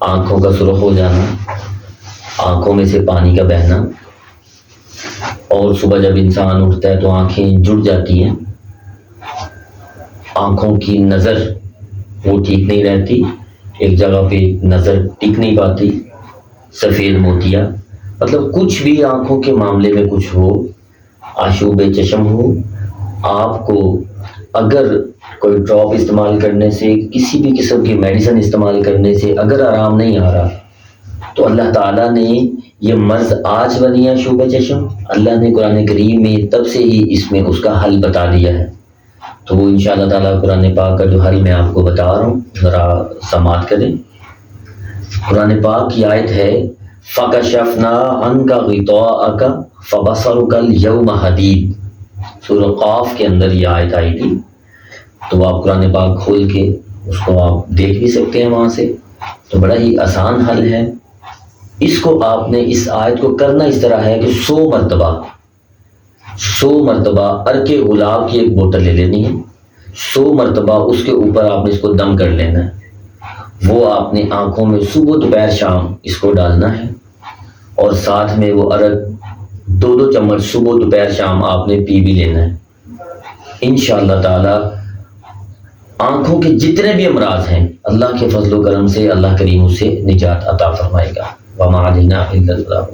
آنکھوں کا سرخ ہو جانا، آنکھوں میں سے پانی کا بہنا، اور صبح جب انسان اٹھتا ہے تو آنکھیں جڑ جاتی ہیں، آنکھوں کی نظر وہ ٹھیک نہیں رہتی، ایک جگہ پہ نظر ٹک نہیں پاتی، سفید موتیا، مطلب کچھ بھی آنکھوں کے معاملے میں کچھ ہو، آشوب چشم ہو، آپ کو اگر کوئی ڈراپ استعمال کرنے سے، کسی بھی قسم کی میڈیسن استعمال کرنے سے اگر آرام نہیں آ رہا، تو اللہ تعالیٰ نے یہ مرض آج بنی ہے آشوب چشم، اللہ نے قرآن کریم میں تب سے ہی اس میں اس کا حل بتا دیا ہے۔ تو وہ انشاءاللہ تعالیٰ قرآن پاک کا جو حل میں آپ کو بتا رہا ہوں، ذرا سماعت کریں۔ قرآن پاک کی آیت ہے فَكَشَفْنَا عَنْكَ غِطَاءَكَ فَبَصَرُكَ الْيَوْمَ حَدِيدٌ، سورہ قاف کے اندر یہ آیت آئی تھی، تو آپ قرآن پاک کھول کے اس کو آپ دیکھ بھی سکتے ہیں وہاں سے۔ تو بڑا ہی آسان حل ہے، اس کو آپ نے اس آیت کو کرنا اس طرح ہے کہ 100 مرتبہ عرق گلاب کی ایک بوتل لے لینی ہے، 100 مرتبہ اس کے اوپر آپ نے اس کو دم کر لینا ہے، وہ آپ نے آنکھوں میں صبح دوپہر شام اس کو ڈالنا ہے، اور ساتھ میں وہ عرق 2 چمچ صبح دوپہر شام آپ نے پی بھی لینا ہے۔ انشاءاللہ تعالی آنکھوں کے جتنے بھی امراض ہیں اللہ کے فضل و کرم سے اللہ کریم اسے نجات عطا فرمائے گا۔ وما علینا الا البلاغ۔